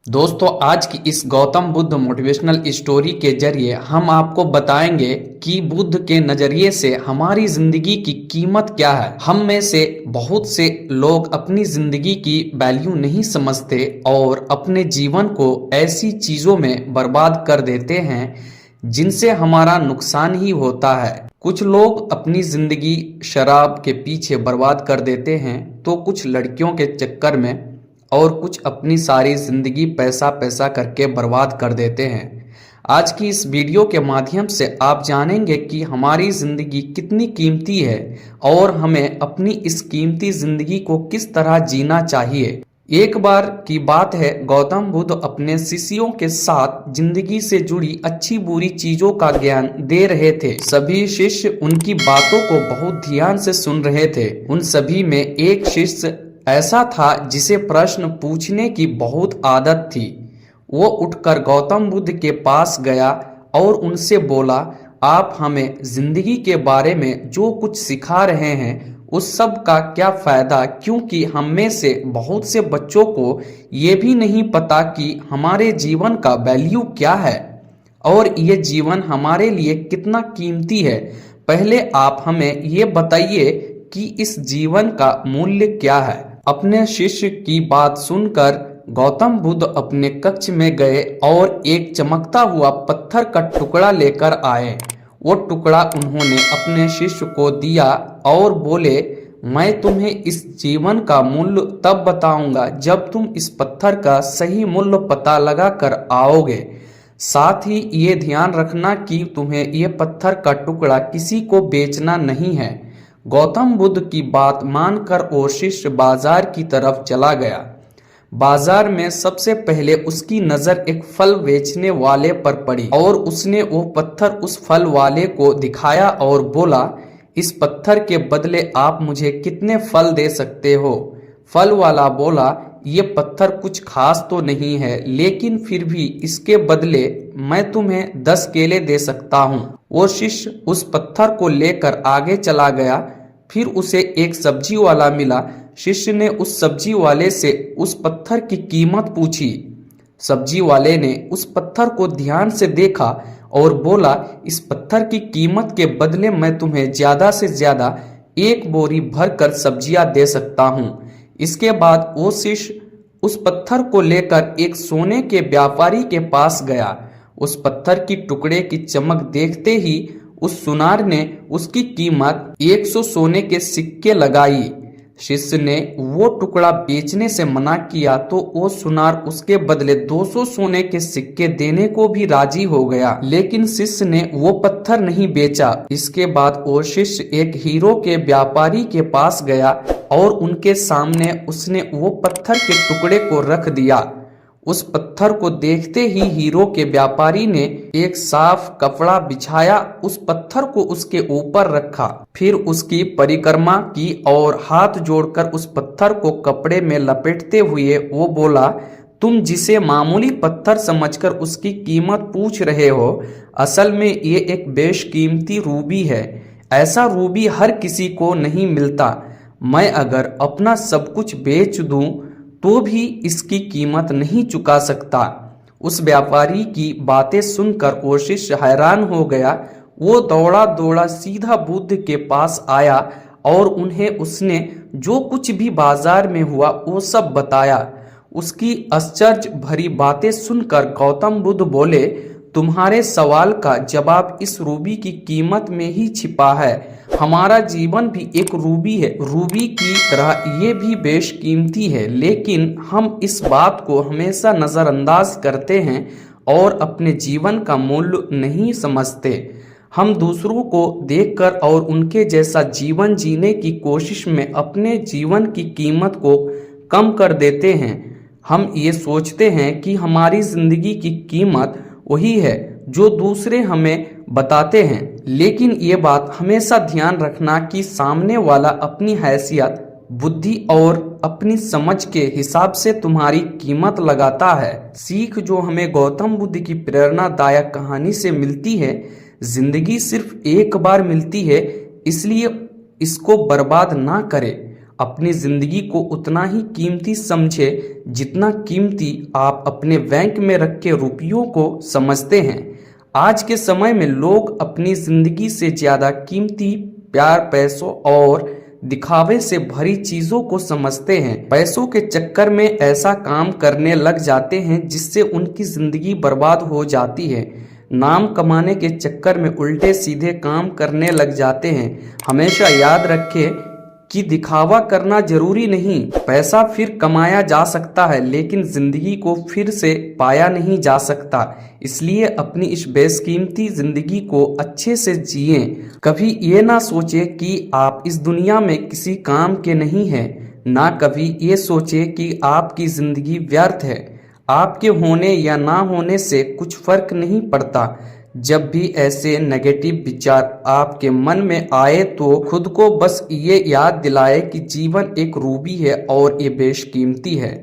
दोस्तों, आज की इस गौतम बुद्ध मोटिवेशनल स्टोरी के जरिए हम आपको बताएंगे कि बुद्ध के नजरिए से हमारी जिंदगी की कीमत क्या है। हम में से बहुत से लोग अपनी जिंदगी की वैल्यू नहीं समझते और अपने जीवन को ऐसी चीजों में बर्बाद कर देते हैं जिनसे हमारा नुकसान ही होता है। कुछ लोग अपनी जिंदगी शराब के पीछे बर्बाद कर देते हैं, तो कुछ लड़कियों के चक्कर में और कुछ अपनी सारी जिंदगी पैसा पैसा करके बर्बाद कर देते हैं। आज की इस वीडियो के माध्यम से आप जानेंगे कि हमारी जिंदगी कितनी कीमती है और हमें अपनी इस कीमती जिंदगी को किस तरह जीना चाहिए। एक बार की बात है, गौतम बुद्ध अपने शिष्यों के साथ जिंदगी से जुड़ी अच्छी बुरी चीजों का ज्ञान दे रहे थे। सभी शिष्य उनकी बातों को बहुत ध्यान से सुन रहे थे। उन सभी में एक शिष्य ऐसा था जिसे प्रश्न पूछने की बहुत आदत थी। वो उठकर गौतम बुद्ध के पास गया और उनसे बोला, आप हमें जिंदगी के बारे में जो कुछ सिखा रहे हैं उस सब का क्या फायदा, क्योंकि हम में से बहुत से बच्चों को ये भी नहीं पता कि हमारे जीवन का वैल्यू क्या है और ये जीवन हमारे लिए कितना कीमती है। पहले आप हमें ये बताइए कि इस जीवन का मूल्य क्या है। अपने शिष्य की बात सुनकर गौतम बुद्ध अपने कक्ष में गए और एक चमकता हुआ पत्थर का टुकड़ा लेकर आए। वो टुकड़ा उन्होंने अपने शिष्य को दिया और बोले, मैं तुम्हें इस जीवन का मूल्य तब बताऊंगा जब तुम इस पत्थर का सही मूल्य पता लगा कर आओगे। साथ ही ये ध्यान रखना कि तुम्हें ये पत्थर का टुकड़ा किसी को बेचना नहीं है। गौतम बुद्ध की बात मानकर वो शिष्य बाजार की तरफ चला गया। बाजार में सबसे पहले उसकी नजर एक फल बेचने वाले पर पड़ी और उसने वो पत्थर उस फल वाले को दिखाया और बोला, इस पत्थर के बदले आप मुझे कितने फल दे सकते हो। फल वाला बोला, ये पत्थर कुछ खास तो नहीं है, लेकिन फिर भी इसके बदले मैं तुम्हें 10 केले दे सकता हूँ। वो शिष्य उस पत्थर को लेकर आगे चला गया। फिर उसे एक सब्जी वाला मिला। शिष्य ने उस सब्जी वाले से उस पत्थर की कीमत पूछी। सब्जी वाले ने उस पत्थर को ध्यान से देखा और बोला, इस पत्थर की कीमत के बदले मैं तुम्हें ज्यादा से ज्यादा 1 बोरी भरकर सब्जियां दे सकता हूँ। इसके बाद वो शिष्य उस पत्थर को लेकर एक सोने के व्यापारी के पास गया। उस पत्थर की टुकड़े की चमक देखते ही उस सुनार ने उसकी कीमत 100 सोने के सिक्के लगाई। शिष्य ने वो टुकड़ा बेचने से मना किया तो वो सुनार उसके बदले 200 सोने के सिक्के देने को भी राजी हो गया, लेकिन शिष्य ने वो पत्थर नहीं बेचा। इसके बाद वो शिष्य एक हीरो के व्यापारी के पास गया और उनके सामने उसने वो पत्थर के टुकड़े को रख दिया। उस पत्थर को देखते ही हीरो के व्यापारी ने एक साफ कपड़ा बिछाया, उस पत्थर को उसके ऊपर रखा, फिर उसकी परिक्रमा की और हाथ जोड़कर उस पत्थर को कपड़े में लपेटते हुए वो बोला, तुम जिसे मामूली पत्थर समझकर उसकी कीमत पूछ रहे हो, असल में ये एक बेशकीमती रूबी है। ऐसा रूबी हर किसी को नहीं मिलता। मैं अगर अपना सब कुछ बेच दूं तो भी इसकी कीमत नहीं चुका सकता। उस व्यापारी की बातें सुनकर वो शिष्य हैरान हो गया। वो दौड़ा दौड़ा सीधा बुद्ध के पास आया और उन्हें उसने जो कुछ भी बाजार में हुआ वो सब बताया। उसकी आश्चर्य भरी बातें सुनकर गौतम बुद्ध बोले, तुम्हारे सवाल का जवाब इस रूबी की कीमत में ही छिपा है। हमारा जीवन भी एक रूबी है। रूबी की तरह ये भी बेशकीमती है, लेकिन हम इस बात को हमेशा नज़रअंदाज करते हैं और अपने जीवन का मूल्य नहीं समझते। हम दूसरों को देखकर और उनके जैसा जीवन जीने की कोशिश में अपने जीवन की कीमत को कम कर देते हैं। हम ये सोचते हैं कि हमारी जिंदगी की कीमत वही है जो दूसरे हमें बताते हैं, लेकिन ये बात हमेशा ध्यान रखना कि सामने वाला अपनी हैसियत, बुद्धि और अपनी समझ के हिसाब से तुम्हारी कीमत लगाता है। सीख जो हमें गौतम बुद्ध की प्रेरणादायक कहानी से मिलती है, जिंदगी सिर्फ एक बार मिलती है, इसलिए इसको बर्बाद ना करें। अपनी जिंदगी को उतना ही कीमती समझे जितना कीमती आप अपने बैंक में रखे रुपयों को समझते हैं। आज के समय में लोग अपनी जिंदगी से ज्यादा कीमती प्यार, पैसों और दिखावे से भरी चीजों को समझते हैं। पैसों के चक्कर में ऐसा काम करने लग जाते हैं जिससे उनकी जिंदगी बर्बाद हो जाती है। नाम कमाने के चक्कर में उल्टे सीधे काम करने लग जाते हैं। हमेशा याद रखें कि दिखावा करना जरूरी नहीं। पैसा फिर कमाया जा सकता है लेकिन जिंदगी को फिर से पाया नहीं जा सकता। इसलिए अपनी इस बेशकीमती जिंदगी को अच्छे से जिएं। कभी ये ना सोचें कि आप इस दुनिया में किसी काम के नहीं हैं, ना कभी ये सोचें कि आपकी जिंदगी व्यर्थ है। आपके होने या ना होने से कुछ फर्क नहीं पड़ता। जब भी ऐसे नेगेटिव विचार आपके मन में आए तो खुद को बस ये याद दिलाए कि जीवन एक रूबी है और ये बेशकीमती है।